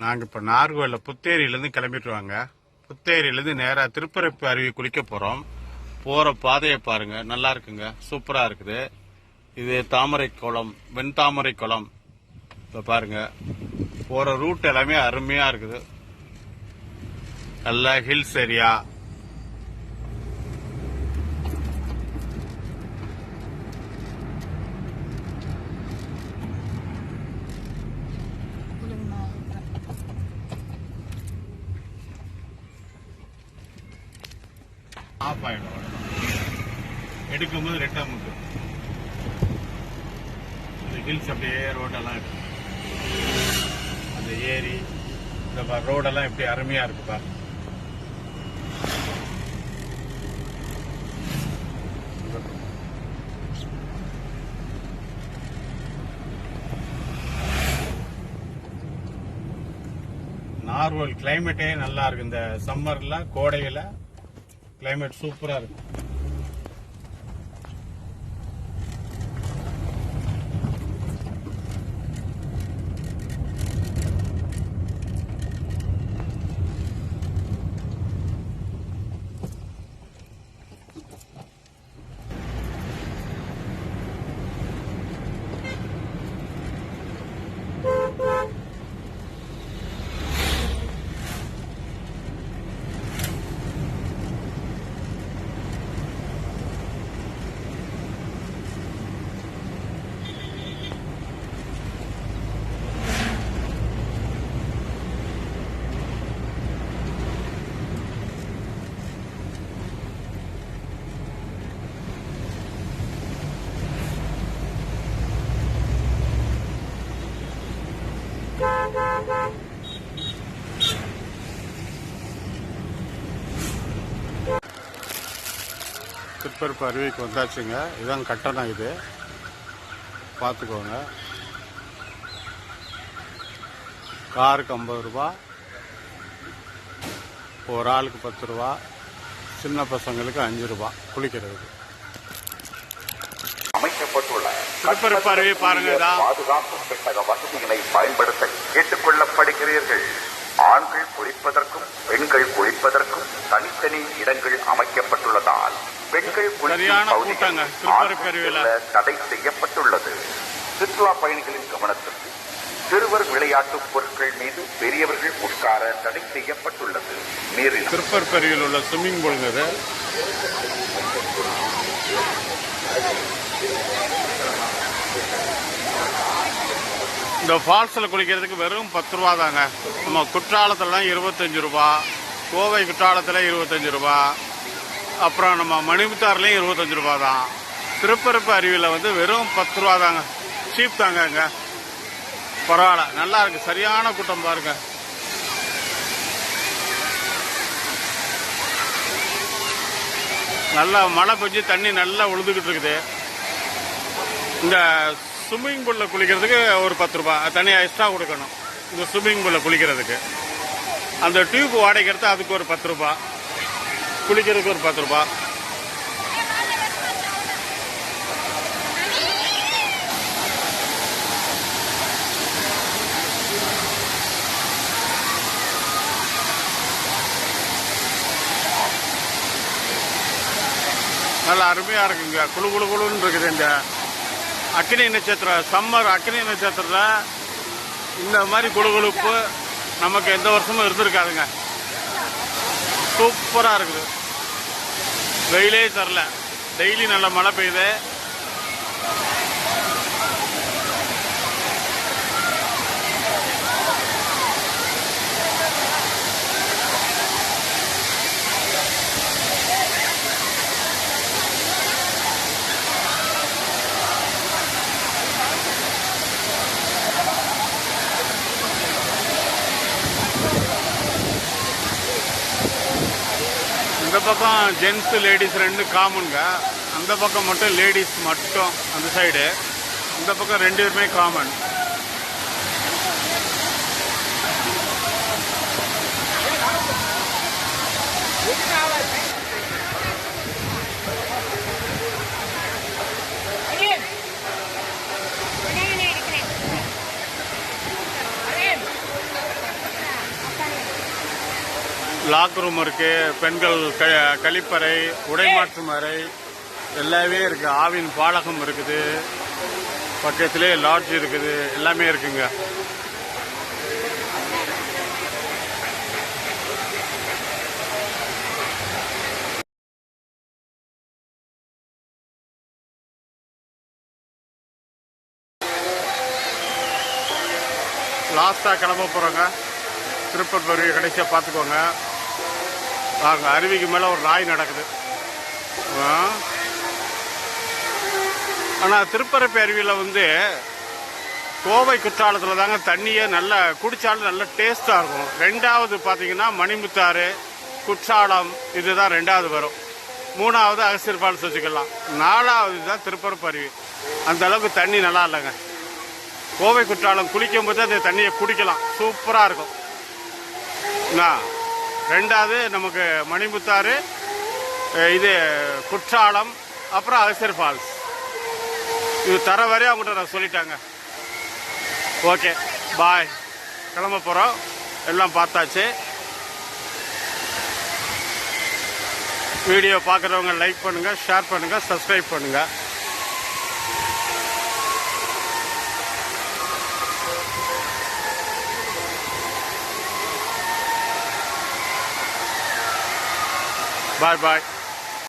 நாங்கள் இப்போ நாகர்கோவிலில் புத்தேரியிலேருந்து கிளம்பிட்டு வாங்க. புத்தேரியிலேருந்து நேராக திருப்பரப்பு அருவி குளிக்க போகிறோம். போகிற பாதையை பாருங்க, நல்லா இருக்குங்க, சூப்பராக இருக்குது. இது தாமரை குளம், வெண்தாமரை குளம். இப்போ பாருங்க, போகிற ரூட் எல்லாமே அருமையாக இருக்குது. நல்ல ஹில்ஸ் ஏரியா. ஆஃப் ஆயிடும், எடுக்கும்போது ரெட்டாக முட்டு. இந்த ஹில்ஸ் அப்படியே ரோடெல்லாம் இருக்கு. அந்த ஏரி, இந்த ரோடெல்லாம் எப்படி அருமையா இருக்கு பாருங்க. நார்மல் கிளைமேட்டே நல்லா இருக்கு. இந்த சம்மர்ல, கோடையில கிளைமேட் சூப்பரா இருக்கு. திருப்பரப்பு அருவிக்கு வந்தாச்சுங்க. இதுதான் கட்டணம். இது பார்த்துக்கோங்க. காருக்கு 50 ரூபா, ஒரு ஆளுக்கு 10 ரூபா, சின்ன பசங்களுக்கு 5 ரூபா குளிக்கிறதுக்கு. அமைக்கப்பட்டுள்ள திருப்பரப்பு அருவி பாருங்க. பாதுகாப்பு பெட்டக வசதிகளை பயன்படுத்த கேட்டுக் கொள்ளப்படுகிறீர்கள். ஆண்கள் குளிப்பதற்கும் பெண்கள் குளிப்பதற்கும் தனித்தனி இடங்கள் அமைக்கப்பட்டுள்ளதால் பெண்கள் குளிக்கும் தடை செய்யப்பட்டுள்ளது. சுற்றுலா பயணிகளின் கவனத்திற்கு சிறுவர் விளையாட்டு பொருட்கள் மீது பெரியவர்கள் உட்கார தடை செய்யப்பட்டுள்ளது. நீரில் திருப்பரப்பு அருவியில் உள்ள ஸ்விம்மிங் பூல். இந்த ஃபால்ஸில் குளிக்கிறதுக்கு வெறும் 10 ரூபா தாங்க. நம்ம குற்றாலத்துலலாம் 25 ரூபா, கோவை குற்றாலத்தில் 25 ரூபா, அப்புறம் நம்ம மணிமுத்தாறுலேயும் 25 ரூபா தான். திருப்பரப்பு அருவியில் வந்து வெறும் 10 ரூபா தாங்க. சீப் தாங்க. அங்கே பரவாயில்ல, நல்லா இருக்கு. சரியான கூட்டம் பாருங்க. நல்லா மழை பெஞ்சு தண்ணி நல்லா உழுதுகிட்டு இருக்குது. இந்த ஸ்விம்மிங் பூலில் குளிக்கிறதுக்கு ஒரு 10 ரூபா தனியாக எக்ஸ்ட்ரா கொடுக்கணும். இந்த ஸ்விம்மிங் பூலில் குளிக்கிறதுக்கு அந்த டியூப் வாடகைக்கிறது அதுக்கு ஒரு 10 ரூபா, குளிக்கிறதுக்கு ஒரு 10 ரூபா. நல்லா அருமையாக இருக்குங்க. குழு குழு குழுன்னு இருக்குது. இந்த அக்னி நட்சத்திரம், சம்மர் அக்னி நட்சத்திரத்தில் இந்த மாதிரி குழுகுழுப்பு நமக்கு எந்த வருஷமும் இருந்திருக்காதுங்க. சூப்பராக இருக்குது. வெயிலே தரல, டெய்லி நல்ல மழை பெய்யுது. இந்த பக்கம் ஜென்ஸ் லேடிஸ் 2 காமனுங்க. அந்த பக்கம் மட்டும் லேடிஸ் மட்டும். அந்த சைடு இந்த பக்கம் 2 பேருமே காமன். லாக் ரூம் இருக்குது, பெண்கள் கழிப்பறை, உடை மாற்றும் அறை எல்லாமே இருக்குது. ஆவின் பாலகம் இருக்குது, பக்கத்திலே லாட்ஜ் இருக்குது, எல்லாமே இருக்குங்க. லாஸ்ட்டாக கிளம்ப போகிறோங்க. திருப்பூர் வருகை கடைசியாக பார்த்துக்கோங்க. வாங்க, அருவிக்கு மேலே ஒரு நாய் நடக்குது. ஆனால் திருப்பரப்பு அருவியில் வந்து கோவை குற்றாலத்தில் தாங்க தண்ணியை நல்லா குடித்தாலும் நல்லா டேஸ்ட்டாக இருக்கும். ரெண்டாவது பார்த்தீங்கன்னா மணிமுத்தாறு, குற்றாலம் இதுதான் ரெண்டாவது வரும். மூணாவது அகஸ்தியர் ஃபால்ஸ் வச்சுக்கலாம். நாலாவது தான் திருப்பரப்பு அருவி. அந்த அளவுக்கு தண்ணி நல்லா இல்லைங்க. கோவை குற்றாலம் குளிக்கும் போது அந்த தண்ணியை குடிக்கலாம், சூப்பராக இருக்கும். ரெண்டாவது நமக்கு மணிமுத்தாறு, இது குற்றாலம், அப்புறம் அகஸ்தியர் ஃபால்ஸ். இது தர வரையும் அவங்ககிட்ட நான் சொல்லிட்டாங்க. ஓகே, பாய். கிளம்ப போகிறோம். எல்லாம் பார்த்தாச்சு. வீடியோ பார்க்குறவங்க லைக் பண்ணுங்கள், ஷேர் பண்ணுங்கள், சப்ஸ்கிரைப் பண்ணுங்கள். Bye bye.